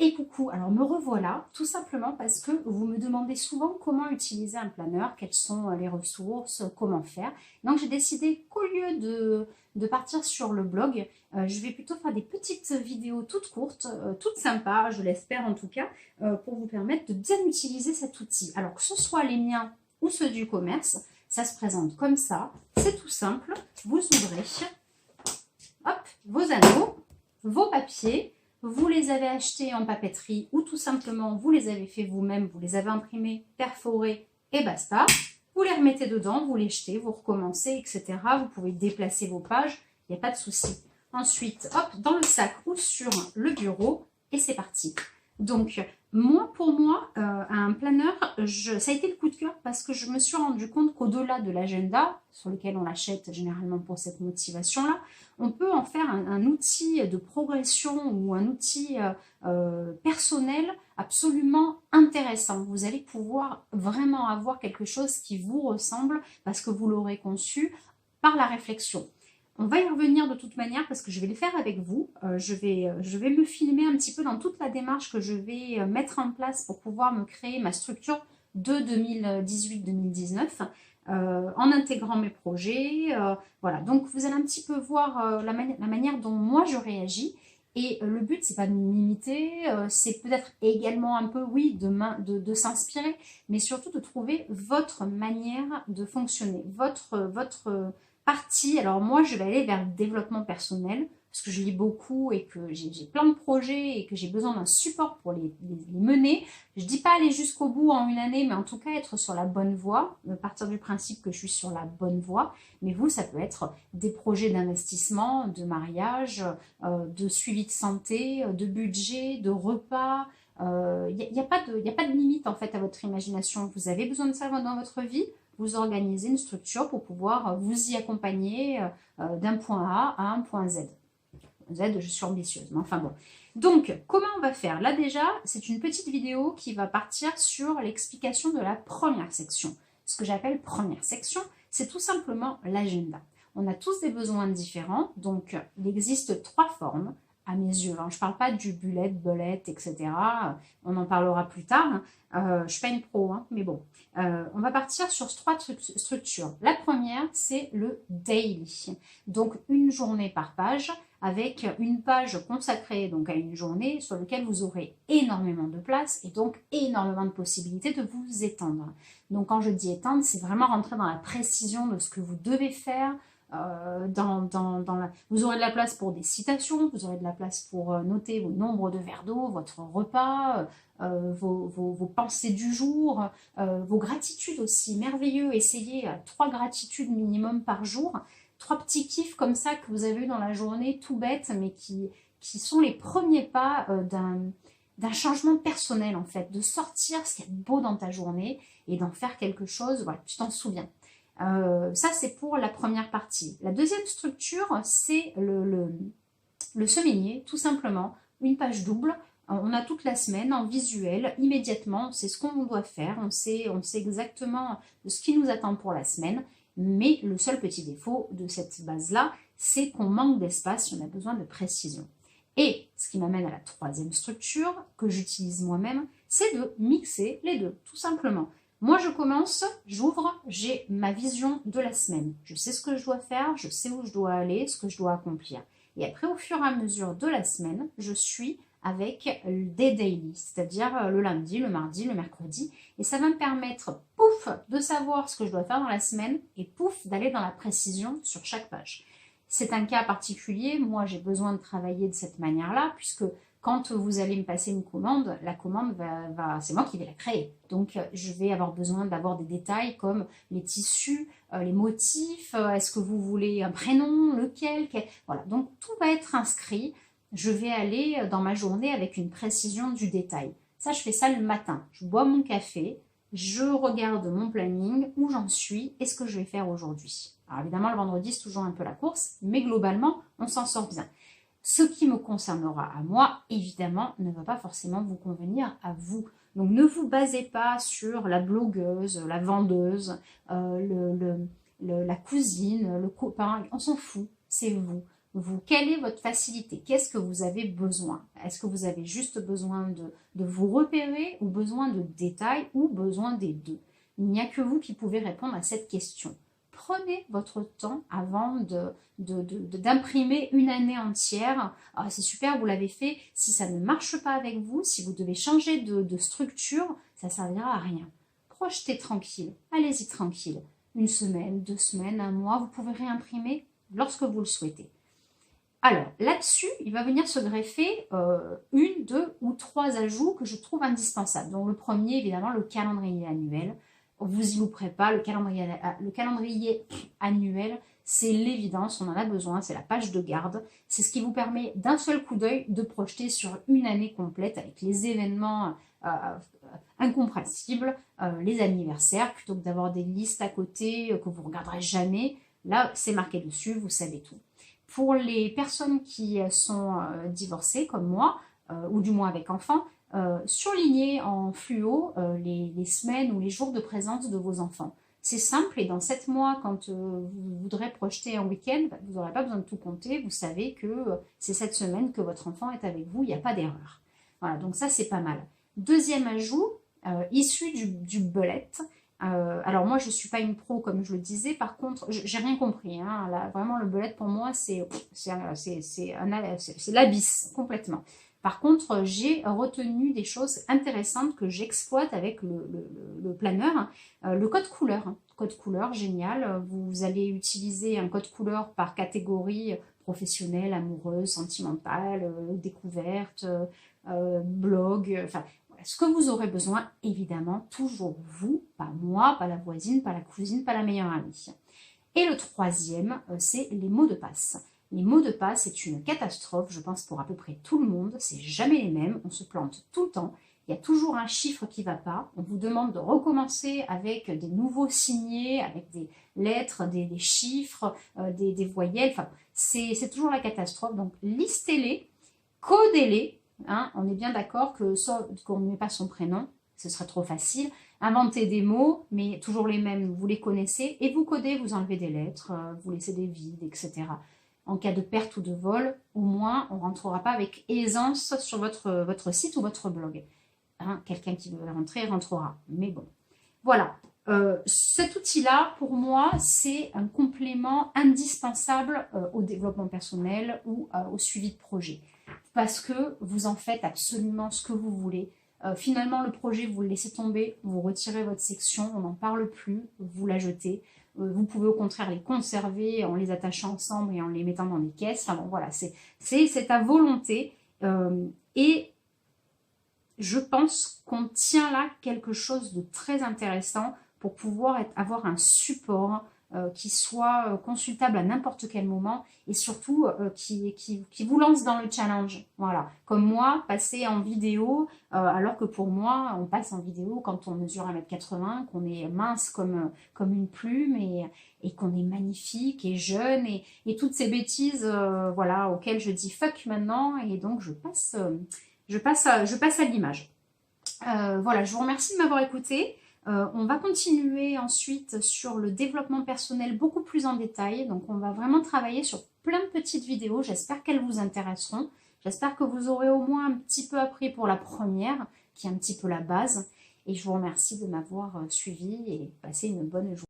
Et coucou, alors me revoilà tout simplement parce que vous me demandez souvent comment utiliser un planeur, quelles sont les ressources, comment faire. Donc j'ai décidé qu'au lieu de partir sur le blog, je vais plutôt faire des petites vidéos toutes courtes, toutes sympas, je l'espère en tout cas, pour vous permettre de bien utiliser cet outil. Alors que ce soit les miens ou ceux du commerce, ça se présente comme ça, c'est tout simple. Vous ouvrez, hop, vos anneaux, vos papiers. Vous les avez achetés en papeterie ou tout simplement vous les avez fait vous-même, vous les avez imprimés, perforés et basta. Vous les remettez dedans, vous les jetez, vous recommencez, etc. Vous pouvez déplacer vos pages, il n'y a pas de souci. Ensuite, hop, dans le sac ou sur le bureau et c'est parti. Donc, pour moi, un planeur, ça a été le coup de cœur parce que je me suis rendu compte qu'au-delà de l'agenda, sur lequel on l'achète généralement pour cette motivation-là, on peut en faire un outil de progression ou un outil personnel absolument intéressant. Vous allez pouvoir vraiment avoir quelque chose qui vous ressemble parce que vous l'aurez conçu par la réflexion. On va y revenir de toute manière parce que je vais le faire avec vous. Je vais me filmer un petit peu dans toute la démarche que je vais mettre en place pour pouvoir me créer ma structure de 2018-2019 en intégrant mes projets. Voilà, donc vous allez un petit peu voir la manière dont moi je réagis. Et le but, c'est pas de m'imiter, c'est peut-être également un peu, oui, de s'inspirer, mais surtout de trouver votre manière de fonctionner, votre partie. Alors moi, je vais aller vers le développement personnel, parce que je lis beaucoup et que j'ai plein de projets et que j'ai besoin d'un support pour les mener. Je dis pas aller jusqu'au bout en une année, mais en tout cas être sur la bonne voie, partir du principe que je suis sur la bonne voie. Mais vous, ça peut être des projets d'investissement, de mariage, de suivi de santé, de budget, de repas. Il n'y a pas de limite en fait à votre imagination. Vous avez besoin de ça dans votre vie. Vous organisez une structure pour pouvoir vous y accompagner d'un point A à un point Z. Z, je suis ambitieuse, mais enfin bon. Donc, comment on va faire? Là déjà, c'est une petite vidéo qui va partir sur l'explication de la première section. Ce que j'appelle première section, c'est tout simplement l'agenda. On a tous des besoins différents, donc il existe 3 formes, à mes yeux. Je ne parle pas du bullet, etc. On en parlera plus tard. Je ne suis pas une pro, mais bon. On va partir sur 3 structures. La première, c'est le daily. Donc, une journée par page, avec une page consacrée donc à une journée sur laquelle vous aurez énormément de place et donc énormément de possibilités de vous étendre. Donc quand je dis étendre, c'est vraiment rentrer dans la précision de ce que vous devez faire. Vous aurez de la place pour des citations, vous aurez de la place pour noter vos nombres de verres d'eau, votre repas, vos pensées du jour, vos gratitudes aussi, merveilleux. Essayez 3 gratitudes minimum par jour. 3 petits kiffs comme ça que vous avez eu dans la journée, tout bête, mais qui sont les premiers pas d'un changement personnel en fait, de sortir ce qu'il y a de beau dans ta journée et d'en faire quelque chose, voilà, tu t'en souviens. Ça, c'est pour la première partie. La deuxième structure, c'est le semainier, tout simplement, une page double. On a toute la semaine en visuel, immédiatement, on sait ce qu'on doit faire, on sait exactement ce qui nous attend pour la semaine. Mais le seul petit défaut de cette base-là, c'est qu'on manque d'espace, on a besoin de précision. Et ce qui m'amène à la troisième structure que j'utilise moi-même, c'est de mixer les deux, tout simplement. Moi, je commence, j'ouvre, j'ai ma vision de la semaine. Je sais ce que je dois faire, je sais où je dois aller, ce que je dois accomplir. Et après, au fur et à mesure de la semaine, je suis avec des daily, c'est-à-dire le lundi, le mardi, le mercredi. Et ça va me permettre, pouf, de savoir ce que je dois faire dans la semaine et pouf, d'aller dans la précision sur chaque page. C'est un cas particulier, moi j'ai besoin de travailler de cette manière-là, puisque quand vous allez me passer une commande, la commande c'est moi qui vais la créer. Donc je vais avoir besoin d'avoir des détails comme les tissus, les motifs, est-ce que vous voulez un prénom, lequel, voilà. Donc tout va être inscrit. Je vais aller dans ma journée avec une précision du détail. Ça, je fais ça le matin. Je bois mon café, je regarde mon planning, où j'en suis et ce que je vais faire aujourd'hui. Alors évidemment, le vendredi, c'est toujours un peu la course, mais globalement, on s'en sort bien. Ce qui me concernera à moi, évidemment, ne va pas forcément vous convenir à vous. Donc ne vous basez pas sur la blogueuse, la vendeuse, la cousine, le copain, on s'en fout, c'est vous. quelle est votre facilité? Qu'est-ce que vous avez besoin? Est-ce que vous avez juste besoin de vous repérer ou besoin de détails ou besoin des deux? Il n'y a que vous qui pouvez répondre à cette question. Prenez votre temps avant d'imprimer une année entière. Ah, c'est super, vous l'avez fait. Si ça ne marche pas avec vous, si vous devez changer de structure, ça ne servira à rien. Projetez tranquille, allez-y tranquille. Une semaine, 2 semaines, un mois, vous pouvez réimprimer lorsque vous le souhaitez. Alors, là-dessus, il va venir se greffer 1, 2 ou 3 ajouts que je trouve indispensables. Donc, le premier, évidemment, le calendrier annuel. Vous y louperez pas, le calendrier annuel, c'est l'évidence, on en a besoin, c'est la page de garde. C'est ce qui vous permet d'un seul coup d'œil de projeter sur une année complète avec les événements incompréhensibles, les anniversaires, plutôt que d'avoir des listes à côté que vous ne regarderez jamais. Là, c'est marqué dessus, vous savez tout. Pour les personnes qui sont divorcées, comme moi, ou du moins avec enfants, surlignez en fluo les semaines ou les jours de présence de vos enfants. C'est simple et dans 7 mois, quand vous voudrez projeter un week-end, vous n'aurez pas besoin de tout compter. Vous savez que c'est cette semaine que votre enfant est avec vous, il n'y a pas d'erreur. Voilà, donc ça c'est pas mal. Deuxième ajout, issu du bullet. Alors moi je ne suis pas une pro comme je le disais, par contre j'ai rien compris, hein. Là, vraiment le bullet pour moi c'est l'abysse complètement. Par contre j'ai retenu des choses intéressantes que j'exploite avec le planeur, le code couleur, hein. Code couleur génial, vous allez utiliser un code couleur par catégorie professionnelle, amoureuse, sentimentale, découverte, blog, enfin ce que vous aurez besoin, évidemment, toujours vous, pas moi, pas la voisine, pas la cousine, pas la meilleure amie. Et le troisième, c'est les mots de passe. Les mots de passe, c'est une catastrophe, je pense, pour à peu près tout le monde. C'est jamais les mêmes, on se plante tout le temps. Il y a toujours un chiffre qui ne va pas. On vous demande de recommencer avec des nouveaux signés, avec des lettres, des chiffres, des voyelles. Enfin, c'est toujours la catastrophe. Donc, listez-les, codez-les. Hein, on est bien d'accord qu'on ne met pas son prénom, ce serait trop facile. Inventez des mots, mais toujours les mêmes, vous les connaissez. Et vous codez, vous enlevez des lettres, vous laissez des vides, etc. En cas de perte ou de vol, au moins, on ne rentrera pas avec aisance sur votre site ou votre blog. Hein, quelqu'un qui veut rentrer, rentrera. Mais bon, voilà. Cet outil-là, pour moi, c'est un complément indispensable au développement personnel ou au suivi de projet. Parce que vous en faites absolument ce que vous voulez. Finalement, le projet, vous le laissez tomber, vous retirez votre section, on n'en parle plus, vous la jetez. Vous pouvez au contraire les conserver en les attachant ensemble et en les mettant dans des caisses. Enfin bon, voilà, c'est à volonté. Et je pense qu'on tient là quelque chose de très intéressant pour pouvoir avoir un support qui soit consultable à n'importe quel moment et surtout qui vous lance dans le challenge. Voilà. Comme moi, passer en vidéo, alors que pour moi, on passe en vidéo quand on mesure 1m80, qu'on est mince comme une plume et qu'on est magnifique et jeune et toutes ces bêtises voilà, auxquelles je dis fuck maintenant et donc je passe à l'image. Voilà, je vous remercie de m'avoir écouté. On va continuer ensuite sur le développement personnel beaucoup plus en détail. Donc, on va vraiment travailler sur plein de petites vidéos. J'espère qu'elles vous intéresseront. J'espère que vous aurez au moins un petit peu appris pour la première, qui est un petit peu la base. Et je vous remercie de m'avoir suivi et passé une bonne journée.